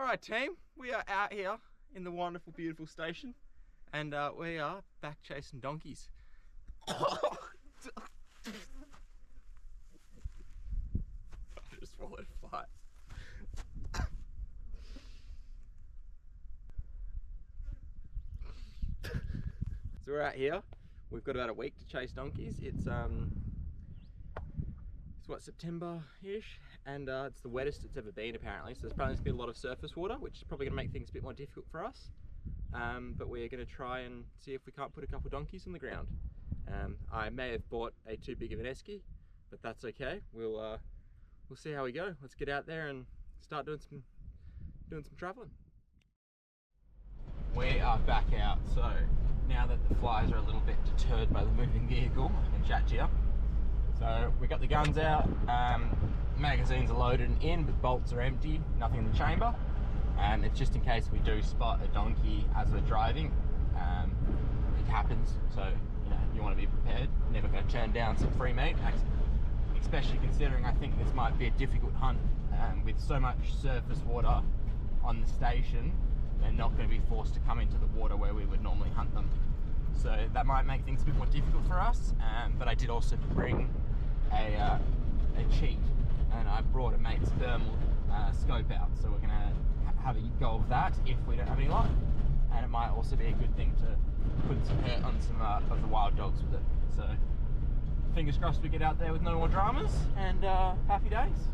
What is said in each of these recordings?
Alright team, we are out here in the wonderful, beautiful station, and we are back chasing donkeys. I just swallowed a fart. So we're out here, we've got about a week to chase donkeys. It's what, September-ish, and it's the wettest it's ever been apparently, so there's probably going to be a lot of surface water, which is probably going to make things a bit more difficult for us. But we're going to try and see if we can't put a couple donkeys on the ground. I may have bought a too big of an esky, but that's okay. We'll see how we go. Let's get out there and start doing some travelling. We are back out, so now that the flies are a little bit deterred by the moving vehicle, I can chat to you. So we got the guns out, magazines are loaded and in, but bolts are empty, nothing in the chamber. It's just in case we do spot a donkey as we're driving. It happens, so you know, you want to be prepared. Never going to turn down some free meat, especially considering I think this might be a difficult hunt. With so much surface water on the station, they're not going to be forced to come into the water where we would normally hunt them. So that might make things a bit more difficult for us, but I did also bring a cheat, and I brought a mate's thermal scope out, so we're going to have a go of that if we don't have any light, and it might also be a good thing to put some hurt on some of the wild dogs with it. So fingers crossed we get out there with no more dramas, and happy days.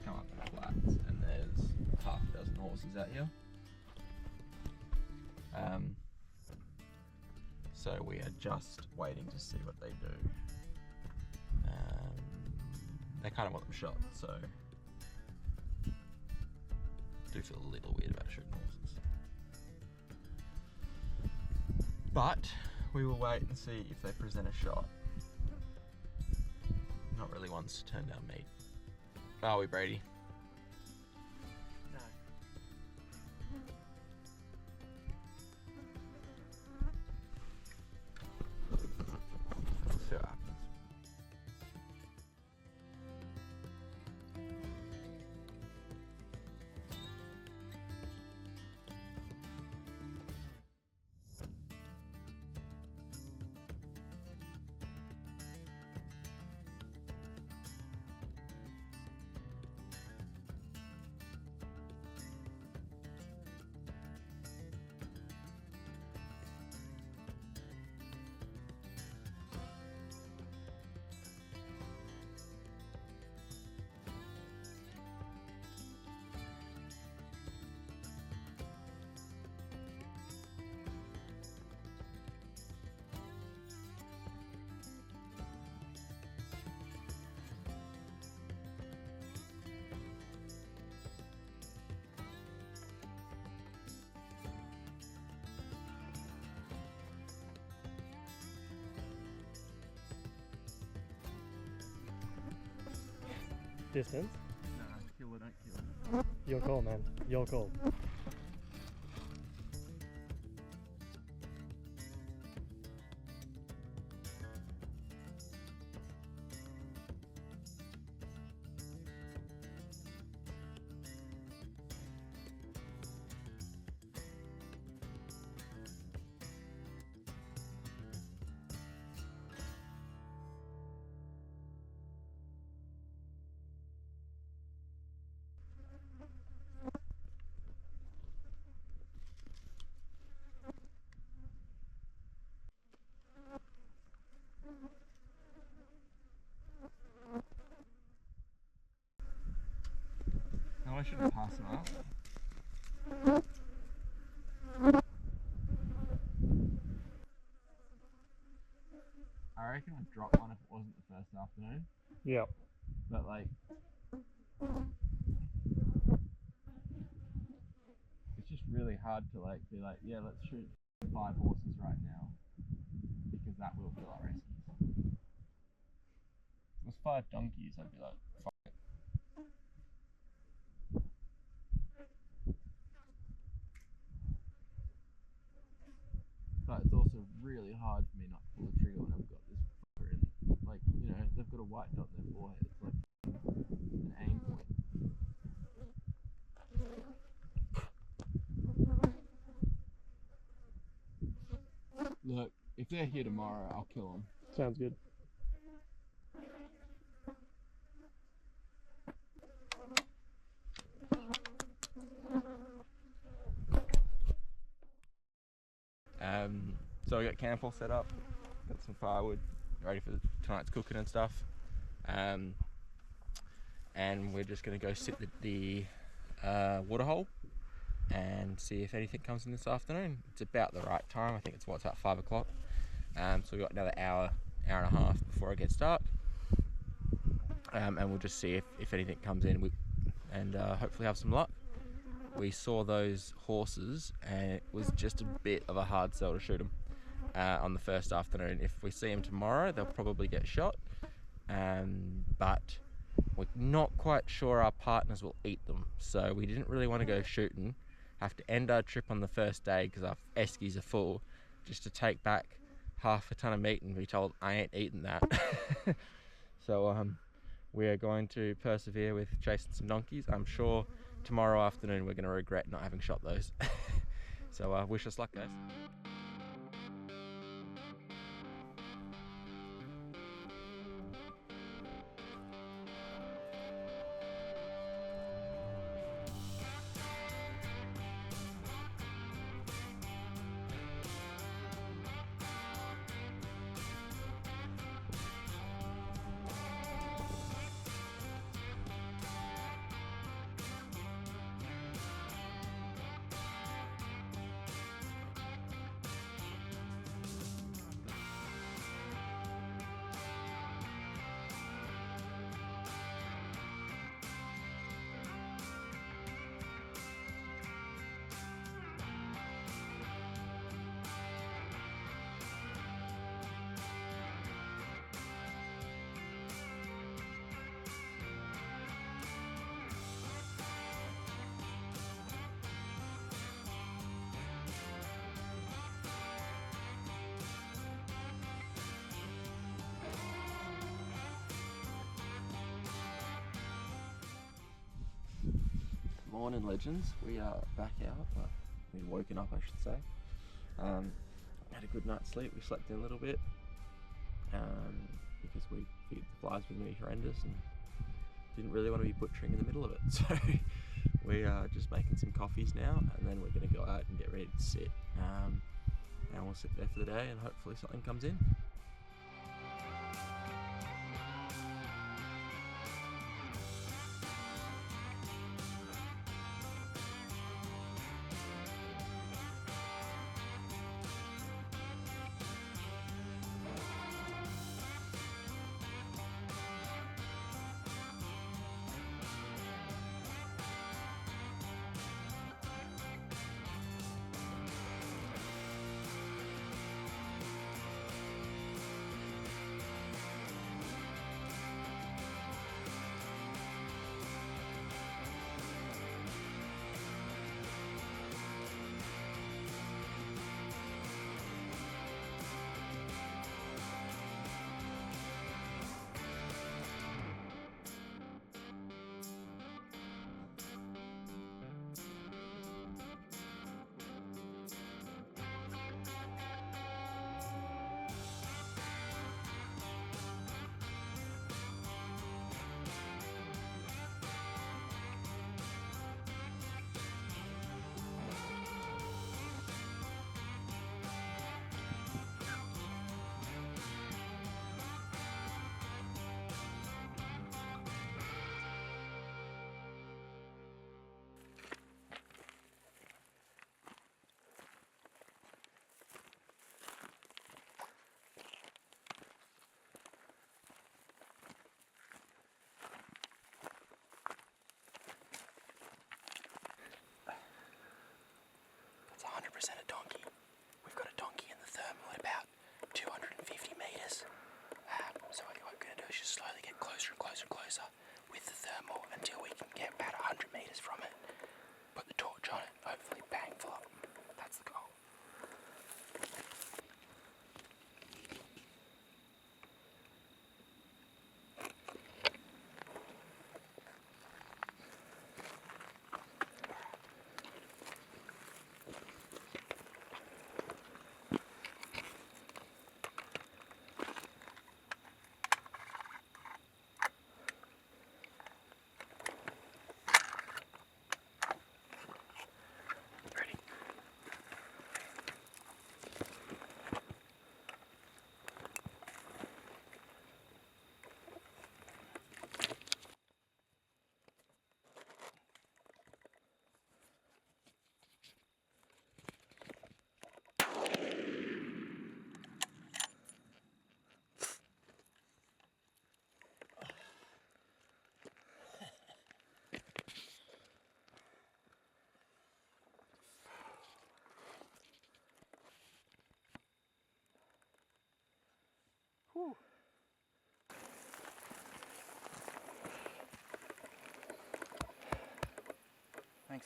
Come up the flats, and there's half a dozen horses out here. So we are just waiting to see what they do. They kind of want them shot, so I do feel a little weird about shooting horses. But we will wait and see if they present a shot. Not really ones to turn down meat. Are we, Brady? No. Let's see what happens. Distance? No, kill it, don't kill it. Your call, man. Your call. No, I shouldn't pass them up. I reckon I'd drop one if it wasn't the first afternoon. Yep. But like, it's just really hard to like be like, yeah, let's shoot 5 horses right now, because that will fill our Eskies. If it was 5 donkeys, I'd be like, fuck it. But it's also really hard for me not to pull the trigger when I've got this fucker in. Like, you know, they've got a white dot in their forehead. It's like an aim point. Look, if they're here tomorrow, I'll kill them. Sounds good. So I got camp all set up, got some firewood ready for tonight's cooking and stuff, and we're just going to go sit the waterhole and see if anything comes in this afternoon. It's about the right time. I think it's about 5 o'clock. So we've got another hour and a half before it gets dark, and we'll just see if anything comes in, and hopefully have some luck. We saw those horses and it was just a bit of a hard sell to shoot them on the first afternoon. If we see them tomorrow, they'll probably get shot, but we're not quite sure our partners will eat them, so we didn't really want to go shooting, have to end our trip on the first day because our Eskies are full, just to take back half a ton of meat and be told I ain't eating that. So we are going to persevere with chasing some donkeys. I'm sure tomorrow afternoon we're going to regret not having shot those. So wish us luck, guys. Morning, legends. We are back out. Well, we've woken up, I should say. Had a good night's sleep. We slept in a little bit because we figured the flies were going to be horrendous and didn't really want to be butchering in the middle of it. So we are just making some coffees now, and then we're going to go out and get ready to sit. And we'll sit there for the day, and hopefully something comes in.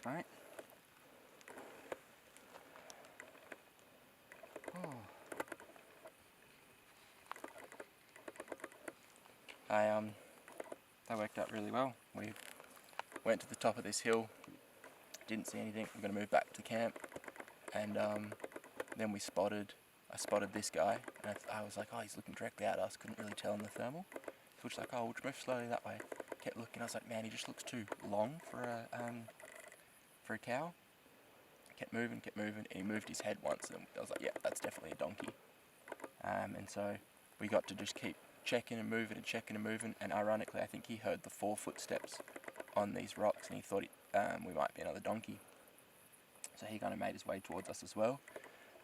Thanks, mate. Oh. That worked out really well. We went to the top of this hill, didn't see anything. We're going to move back to camp, and then I spotted this guy, and I was like, oh, he's looking directly at us. Couldn't really tell in the thermal. So we're just like, oh, we'll move slowly that way. Kept looking. I was like, man, he just looks too long for a cow. Kept moving, and he moved his head once, and I was like, yeah, that's definitely a donkey. And so we got to just keep checking and moving, and ironically, I think he heard the 4 footsteps on these rocks, and he thought we might be another donkey. So he kind of made his way towards us as well.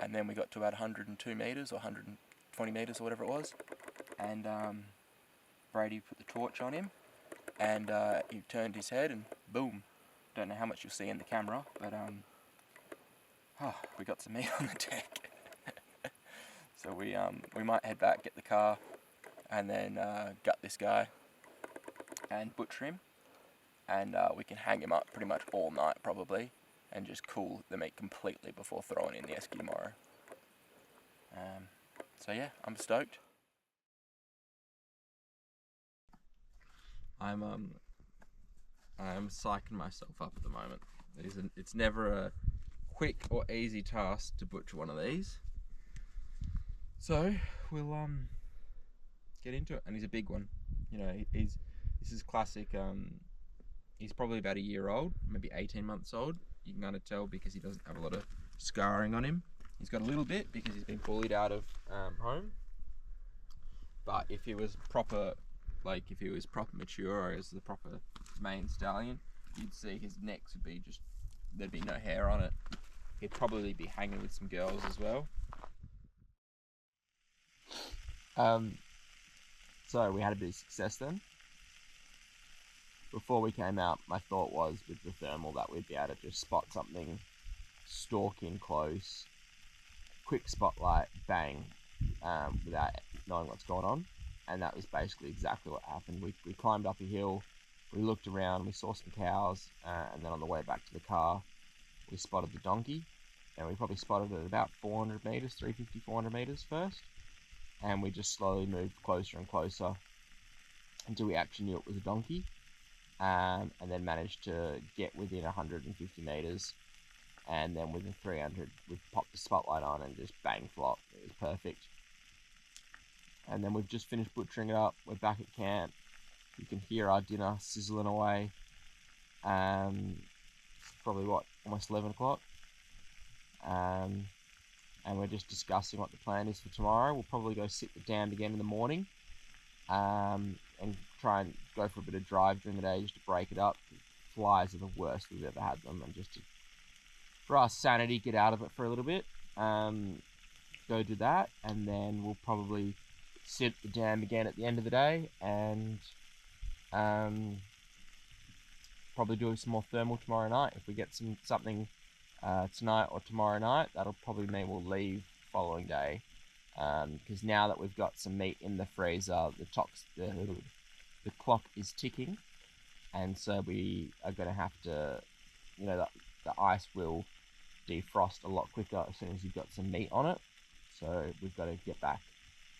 And then we got to about 102 metres or 120 metres or whatever it was, and Brady put the torch on him, and he turned his head, and boom. Don't know how much you'll see in the camera, but we got some meat on the deck. So we might head back, get the car, and then gut this guy and butcher him, and we can hang him up pretty much all night probably, and just cool the meat completely before throwing in the esky tomorrow. So yeah, I'm stoked. I'm psyching myself up at the moment. It's never a quick or easy task to butcher one of these. So we'll get into it. And he's a big one. You know, this is classic. He's probably about a year old, maybe 18 months old. You can kind of tell because he doesn't have a lot of scarring on him. He's got a little bit because he's been bullied out of home. But if he was proper mature, or as the proper main stallion, you'd see his neck would be there'd be no hair on it. He'd probably be hanging with some girls as well. So we had a bit of success then. Before we came out, my thought was with the thermal that we'd be able to just spot something, stalk in close, quick spotlight, bang, without knowing what's going on. And that was basically exactly what happened. We climbed up a hill, we looked around, we saw some cows, and then on the way back to the car, we spotted the donkey. And we probably spotted it at about 400 metres, 350, 400 metres first. And we just slowly moved closer and closer until we actually knew it was a donkey. And then managed to get within 150 metres. And then within 300, we popped the spotlight on and just bang flop. It was perfect. And then we've just finished butchering it up. We're back at camp. You can hear our dinner sizzling away. It's probably almost 11 o'clock. And we're just discussing what the plan is for tomorrow. We'll probably go sit the dam again in the morning, and try and go for a bit of drive during the day just to break it up. Flies are the worst we've ever had them, and just for our sanity, get out of it for a little bit. Go do that, and then we'll probably sit at the dam again at the end of the day, and probably do some more thermal tomorrow night. If we get something tonight or tomorrow night, that'll probably mean we'll leave the following day, because now that we've got some meat in the freezer, the clock is ticking, and so we are going to have to, the ice will defrost a lot quicker as soon as you've got some meat on it. So we've got to get back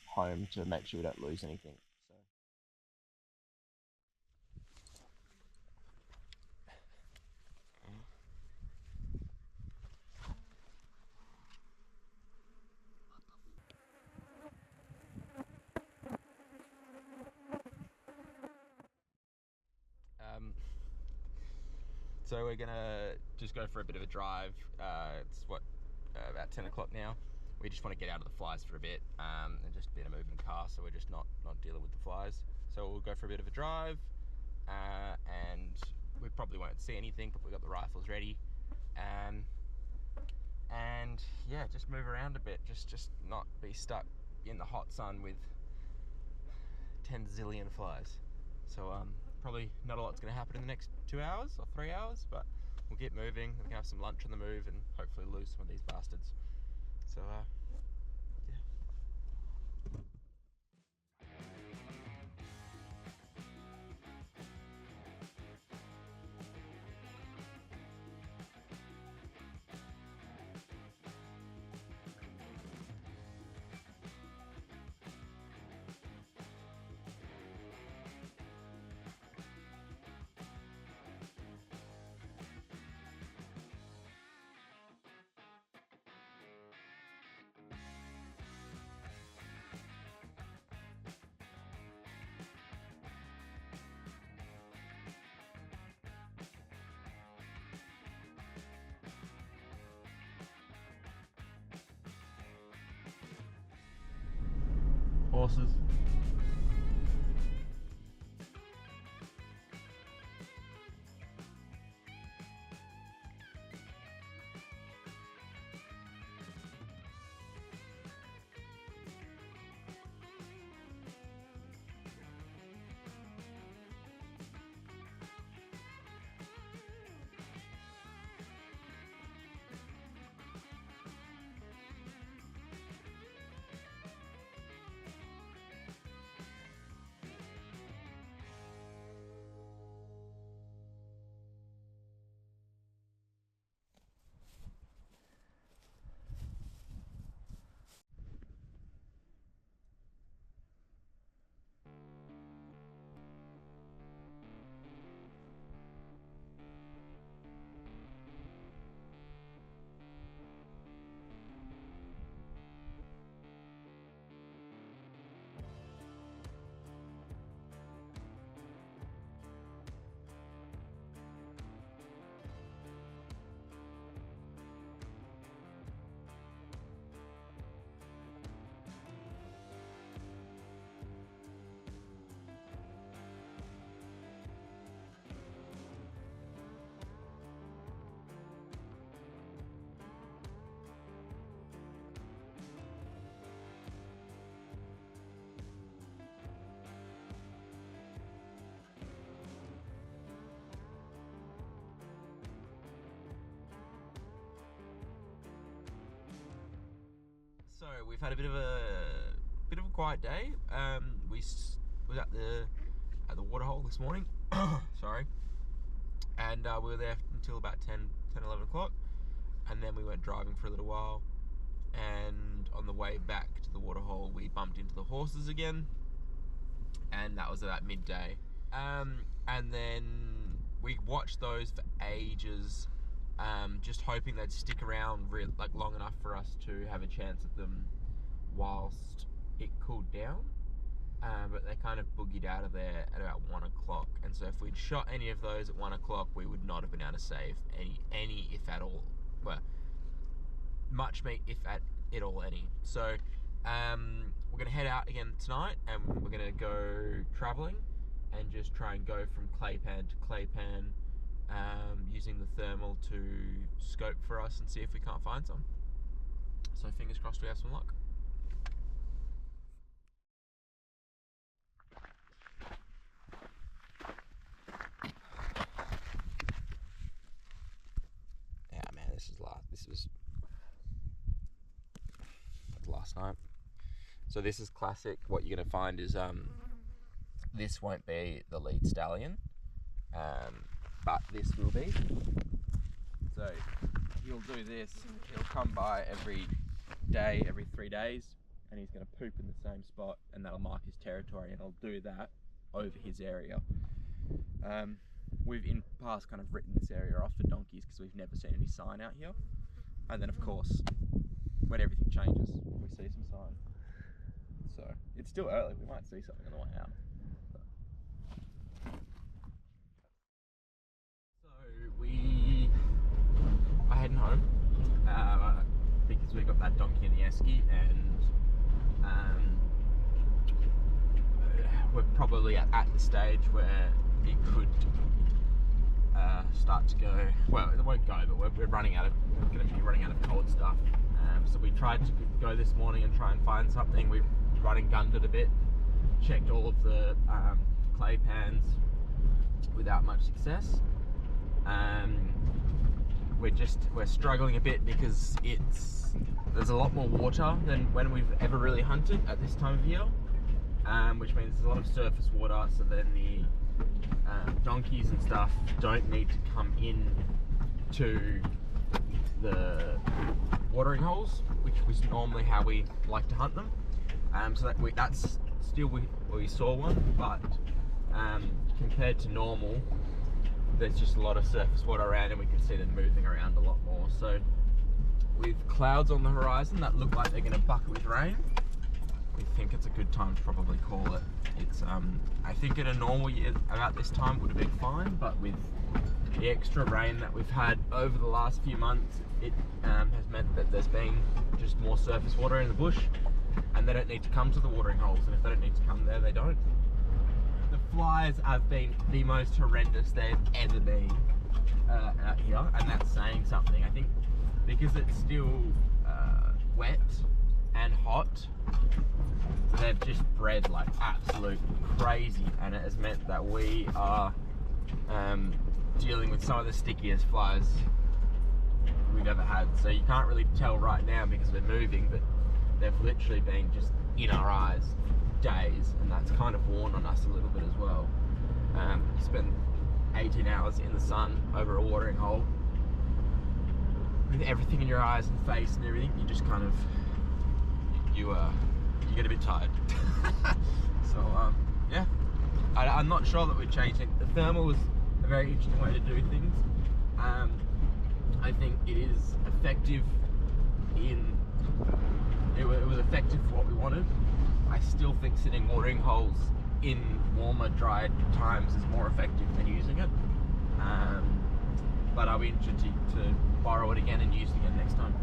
home to make sure we don't lose anything. So we're gonna just go for a bit of a drive. It's about 10 o'clock now. We just want to get out of the flies for a bit, and just be in a moving car, so we're just not dealing with the flies. So we'll go for a bit of a drive, and we probably won't see anything, but we've got the rifles ready. And yeah, just move around a bit, just not be stuck in the hot sun with 10 zillion flies. So probably not a lot's going to happen in the next 2 hours or 3 hours, but we'll get moving. We can have some lunch on the move and hopefully lose some of these bastards. So yeah. horses. So we've had a bit of a quiet day. We was at the waterhole this morning. Sorry, and we were there until about 11 o'clock, and then we went driving for a little while. And on the way back to the waterhole, we bumped into the horses again, and that was about midday. And then we watched those for ages. Just hoping they'd stick around long enough for us to have a chance at them whilst it cooled down. But they kind of boogied out of there at about 1 o'clock, and so if we'd shot any of those at 1 o'clock, we would not have been able to save any if at all. Well, much meat if at it all any. So we're gonna head out again tonight, and we're gonna go travelling and just try and go from claypan to claypan, using the thermal to scope for us and see if we can't find some. So fingers crossed we have some luck. Yeah, man, this was last night. So this is classic. What you're gonna find is this won't be the lead stallion, but this will be. So he'll do this. He'll come by every day, every 3 days, and he's going to poop in the same spot, and that'll mark his territory, and he'll do that over his area. We've in the past kind of written this area off for donkeys because we've never seen any sign out here. And then of course, when everything changes, we see some sign. So it's still early. We might see something on the way out. I heading home because we got that donkey in the esky, and we're probably at the stage where it could start to go. Well, it won't go, but we're going to be running out of cold stuff. So we tried to go this morning and try and find something. We've run and gunned it a bit, checked all of the clay pans without much success. We're struggling a bit because there's a lot more water than when we've ever really hunted at this time of year, which means there's a lot of surface water, so then the donkeys and stuff don't need to come in to the watering holes, which was normally how we like to hunt them. So that's still we saw one, but compared to normal, there's just a lot of surface water around, and we can see them moving around a lot more. So with clouds on the horizon that look like they're going to bucket with rain, we think it's a good time to probably call it. It's I think in a normal year about this time it would have been fine, but with the extra rain that we've had over the last few months, it has meant that there's been just more surface water in the bush, and they don't need to come to the watering holes, and if they don't need to come there, they don't. The flies have been the most horrendous they've ever been out here, and that's saying something. I think because it's still wet and hot, they've just bred like absolute crazy, and it has meant that we are dealing with some of the stickiest flies we've ever had. So you can't really tell right now because we're moving, but they've literally been just in our eyes days, and that's kind of worn on us a little bit as well. You spend 18 hours in the sun over a watering hole with everything in your eyes and face and everything, you just kind of you get a bit tired. So yeah, I'm not sure that we've changed it. The thermal was a very interesting way to do things. I think it is effective it was effective for what we wanted. I still think sitting watering holes in warmer, dried times is more effective than using it. But I'll be interested to borrow it again and use it again next time.